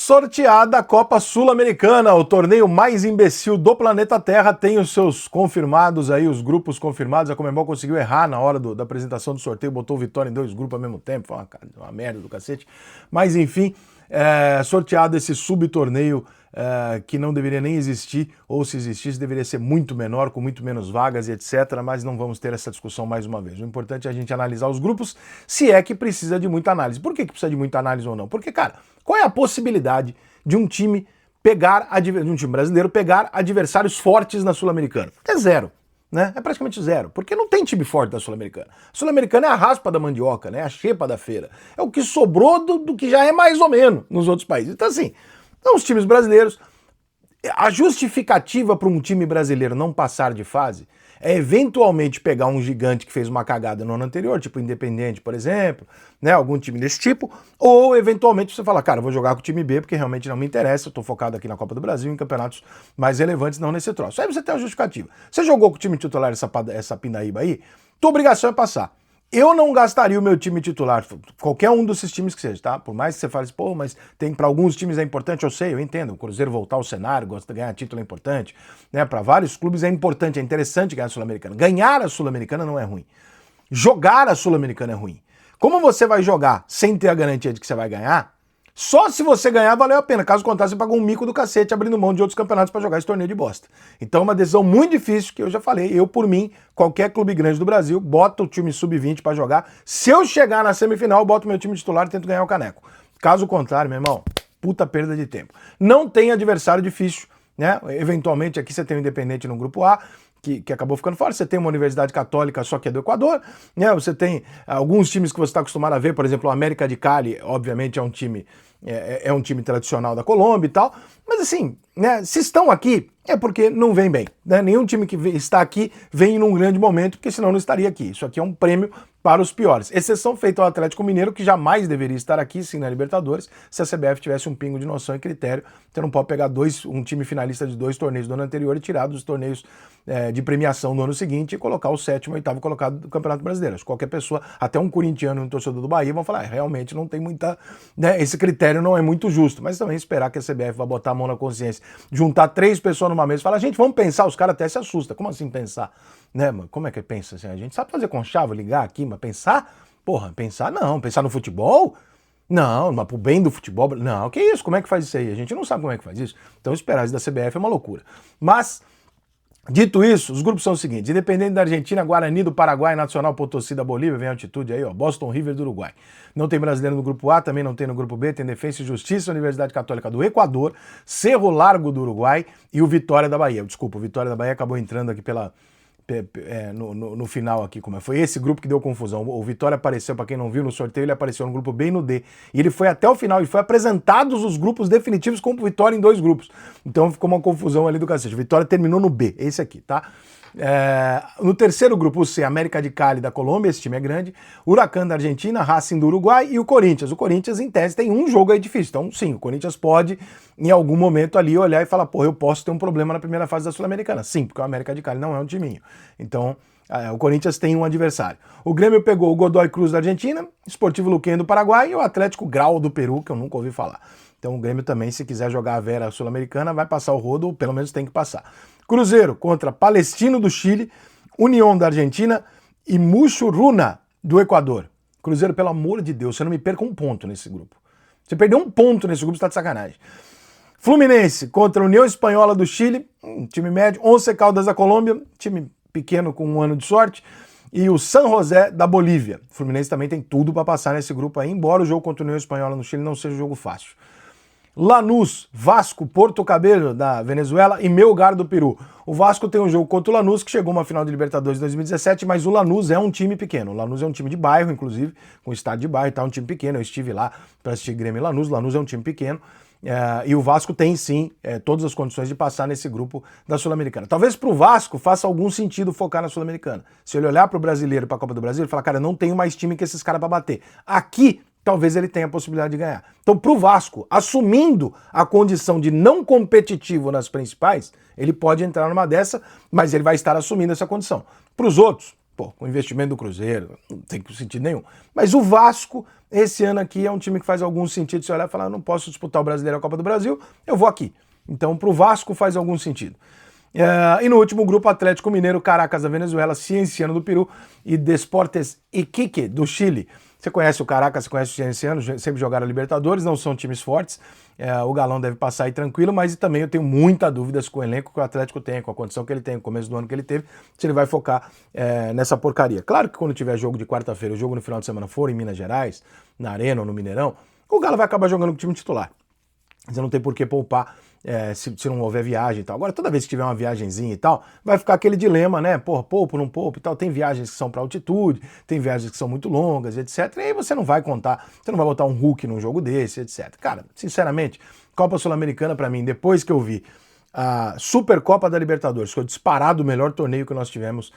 Sorteada a Copa Sul-Americana, o torneio mais imbecil do planeta Terra, tem os seus confirmados aí, os grupos confirmados. A Conmebol conseguiu errar na hora da apresentação do sorteio, botou o Vitória em 2 grupos ao mesmo tempo, foi uma merda do cacete. Mas enfim, sorteado esse subtorneio que não deveria nem existir, ou se existisse deveria ser muito menor, com muito menos vagas e etc, mas não vamos ter essa discussão mais uma vez. O importante é a gente analisar os grupos, se é que precisa de muita análise. Por que precisa de muita análise ou não? Porque, cara, qual é a possibilidade de um time brasileiro pegar adversários fortes na Sul-Americana? É zero. Né? É praticamente zero, porque não tem time forte da Sul-Americana. A Sul-Americana é a raspa da mandioca, né? A xepa da feira. É o que sobrou do que já é mais ou menos nos outros países. Então assim, os times brasileiros, a justificativa para um time brasileiro não passar de fase é eventualmente pegar um gigante que fez uma cagada no ano anterior, tipo o Independente, por exemplo, né, algum time desse tipo, ou eventualmente você fala, cara, eu vou jogar com o time B porque realmente não me interessa, eu tô focado aqui na Copa do Brasil, em campeonatos mais relevantes, não nesse troço. Aí você tem a justificativa. Você jogou com o time titular essa pindaíba aí, tua obrigação é passar. Eu não gastaria o meu time titular, qualquer um desses times que seja, tá? Por mais que você fale, pô, mas tem para alguns times é importante, eu sei, eu entendo. O Cruzeiro voltar ao cenário, gosta de ganhar título é importante, né? Para vários clubes é importante, é interessante ganhar a Sul-Americana. Ganhar a Sul-Americana não é ruim. Jogar a Sul-Americana é ruim. Como você vai jogar sem ter a garantia de que você vai ganhar? Só se você ganhar valeu a pena, caso contrário você pagou um mico do cacete abrindo mão de outros campeonatos para jogar esse torneio de bosta. Então é uma decisão muito difícil que eu já falei, eu por mim, qualquer clube grande do Brasil, bota o time sub-20 para jogar, se eu chegar na semifinal eu boto meu time titular e tento ganhar o caneco. Caso contrário, meu irmão, puta perda de tempo. Não tem adversário difícil, né? Eventualmente aqui você tem o Independente no grupo A, que acabou ficando fora, você tem uma Universidade Católica só que é do Equador, né? Você tem alguns times que você está acostumado a ver, por exemplo, o América de Cali, obviamente é um time tradicional da Colômbia e tal, mas assim, né, se estão aqui é porque não vem bem, né? Nenhum time que está aqui vem num grande momento, porque senão não estaria aqui. Isso aqui é um prêmio para os piores. Exceção feita ao Atlético Mineiro, que jamais deveria estar aqui, sim, na Libertadores, se a CBF tivesse um pingo de noção e critério. Você não pode pegar um time finalista de 2 torneios do ano anterior e tirar dos torneios de premiação no ano seguinte e colocar o 7º e 8º colocado do Campeonato Brasileiro. Qualquer pessoa, até um corintiano e um torcedor do Bahia, vão falar, realmente não tem muita... né, esse critério não é muito justo. Mas também esperar que a CBF vá botar a mão na consciência, juntar 3 pessoas numa mesa e falar, gente, vamos pensar, os caras até se assustam. Como assim pensar? Né, mano? Como é que pensa assim? A gente sabe fazer conchavo, ligar aqui, mas pensar? Porra, pensar não. Pensar no futebol? Não, mas pro bem do futebol... Não, que isso? Como é que faz isso aí? A gente não sabe como é que faz isso. Então esperar isso da CBF é uma loucura. Mas... dito isso, os grupos são os seguintes: Independente da Argentina, Guarani do Paraguai, Nacional Potosí da Bolívia, vem a altitude aí, ó, Boston River do Uruguai. Não tem brasileiro no grupo A, também não tem no grupo B, tem Defensa e Justiça, Universidade Católica do Equador, Cerro Largo do Uruguai e o Vitória da Bahia. Desculpa, o Vitória da Bahia acabou entrando aqui no final aqui, como foi esse grupo que deu confusão. O Vitória apareceu, para quem não viu no sorteio, ele apareceu no grupo B e no D. E ele foi até o final, e foi apresentados os grupos definitivos com o Vitória em 2 grupos. Então ficou uma confusão ali do cacete. O Vitória terminou no B, esse aqui, tá? No terceiro grupo, o C, América de Cali da Colômbia, esse time é grande, Huracan da Argentina, Racing do Uruguai e o Corinthians. O Corinthians, em tese, tem um jogo aí difícil. Então, sim, o Corinthians pode, em algum momento ali, olhar e falar, porra, eu posso ter um problema na primeira fase da Sul-Americana. Sim, porque o América de Cali não é um timinho. Então, o Corinthians tem um adversário. O Grêmio pegou o Godoy Cruz da Argentina, Sportivo Luquenho do Paraguai e o Atlético Grau do Peru, que eu nunca ouvi falar. Então o Grêmio também, se quiser jogar a Vera Sul-Americana, vai passar o rodo, ou pelo menos tem que passar. Cruzeiro contra Palestino do Chile, União da Argentina e Muxuruna do Equador. Cruzeiro, pelo amor de Deus, você não me perca um ponto nesse grupo. Você perdeu um ponto nesse grupo, você tá de sacanagem. Fluminense contra União Espanhola do Chile, time médio. Once Caldas da Colômbia, time pequeno com um ano de sorte. E o San José da Bolívia. O Fluminense também tem tudo para passar nesse grupo aí, embora o jogo contra a União Espanhola no Chile não seja um jogo fácil. Lanús, Vasco, Porto Cabello da Venezuela e Melgar do Peru. O Vasco tem um jogo contra o Lanús, que chegou a uma final de Libertadores em 2017, mas o Lanús é um time pequeno. O Lanús é um time de bairro, inclusive, com estádio de bairro e tal, um time pequeno. Eu estive lá para assistir Grêmio e Lanús. O Lanús é um time pequeno. E o Vasco tem, sim, todas as condições de passar nesse grupo da Sul-Americana. Talvez para o Vasco faça algum sentido focar na Sul-Americana. Se ele olhar para o brasileiro, para a Copa do Brasil, ele fala, cara, eu não tenho mais time que esses caras para bater. Aqui, talvez ele tenha a possibilidade de ganhar. Então, para o Vasco, assumindo a condição de não competitivo nas principais, ele pode entrar numa dessa, mas ele vai estar assumindo essa condição. Para os outros, Pô, com o investimento do Cruzeiro, não tem sentido nenhum. Mas o Vasco, esse ano aqui, é um time que faz algum sentido. Se olhar e falar, não posso disputar o Brasileiro e a Copa do Brasil, eu vou aqui. Então, pro Vasco faz algum sentido. E no último grupo, Atlético Mineiro, Caracas da Venezuela, Cienciano do Peru e Deportes Iquique do Chile. Você conhece o Caracas, você conhece o Cienciano, sempre jogaram a Libertadores, não são times fortes. O Galão deve passar aí tranquilo, mas também eu tenho muita dúvidas com o elenco que o Atlético tem, com a condição que ele tem, com o começo do ano que ele teve, se ele vai focar nessa porcaria. Claro que quando tiver jogo de quarta-feira, o jogo no final de semana for em Minas Gerais, na Arena ou no Mineirão, o Galo vai acabar jogando com o time titular. Você não tem por que poupar se não houver viagem e tal. Agora, toda vez que tiver uma viagenzinha e tal, vai ficar aquele dilema, né? Porra, poupo, não poupo e tal. Tem viagens que são para altitude, tem viagens que são muito longas, etc. E aí você não vai contar, você não vai botar um Hulk num jogo desse, etc. Cara, sinceramente, Copa Sul-Americana para mim, depois que eu vi a Supercopa da Libertadores, que foi disparado o melhor torneio que nós tivemos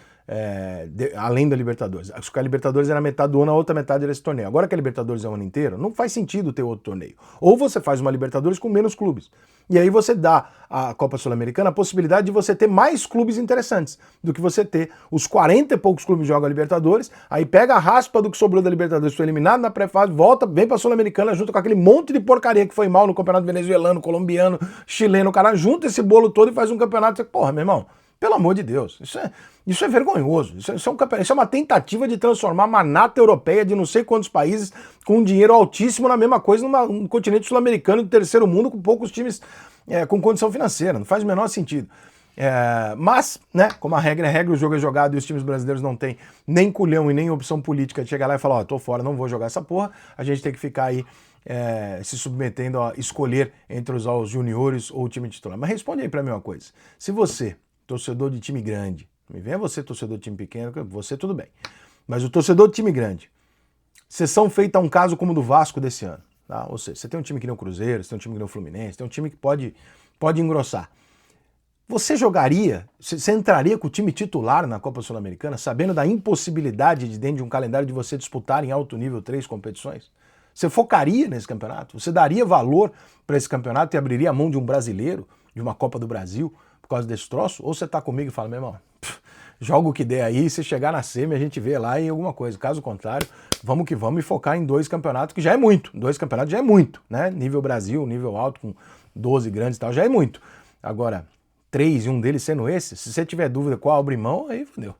além da Libertadores. Acho que a Libertadores era metade do ano, a outra metade era esse torneio. Agora que a Libertadores é o ano inteiro, não faz sentido ter outro torneio. Ou você faz uma Libertadores com menos clubes. E aí você dá à Copa Sul-Americana a possibilidade de você ter mais clubes interessantes do que você ter os 40 e poucos clubes que jogam a Libertadores, aí pega a raspa do que sobrou da Libertadores, foi eliminado na pré-fase, volta, vem pra Sul-Americana junto com aquele monte de porcaria que foi mal no campeonato venezuelano, colombiano, chileno, o cara junta esse bolo todo e faz um campeonato. Porra, meu irmão, pelo amor de Deus, isso é vergonhoso. Isso é uma tentativa de transformar a manata europeia de não sei quantos países com um dinheiro altíssimo na mesma coisa num continente sul-americano de terceiro mundo com poucos times com condição financeira. Não faz o menor sentido. Mas, né, como a regra é regra, o jogo é jogado e os times brasileiros não têm nem culhão e nem opção política de chegar lá e falar, tô fora, não vou jogar essa porra, a gente tem que ficar aí se submetendo a escolher entre os juniores ou o time titular. Mas responde aí pra mim uma coisa. Se você, torcedor de time grande, me venha você, torcedor de time pequeno, você tudo bem. Mas o torcedor de time grande, exceção feita a um caso como o do Vasco desse ano. Tá? Ou seja, você tem um time que nem o Cruzeiro, você tem um time que nem o Fluminense, tem um time que pode engrossar. Você jogaria, você entraria com o time titular na Copa Sul-Americana, sabendo da impossibilidade de dentro de um calendário de você disputar em alto nível 3 competições? Você focaria nesse campeonato? Você daria valor para esse campeonato e abriria a mão de um brasileiro, de uma Copa do Brasil, por causa desse troço? Ou você tá comigo e fala, meu irmão, joga o que der aí, se chegar na semi a gente vê lá em alguma coisa. Caso contrário, vamos que vamos e focar em 2 campeonatos, que já é muito. 2 campeonatos já é muito, né? Nível Brasil, nível alto, com 12 grandes e tal, já é muito. Agora, 3 e um deles sendo esse, se você tiver dúvida qual abrir mão, aí fodeu.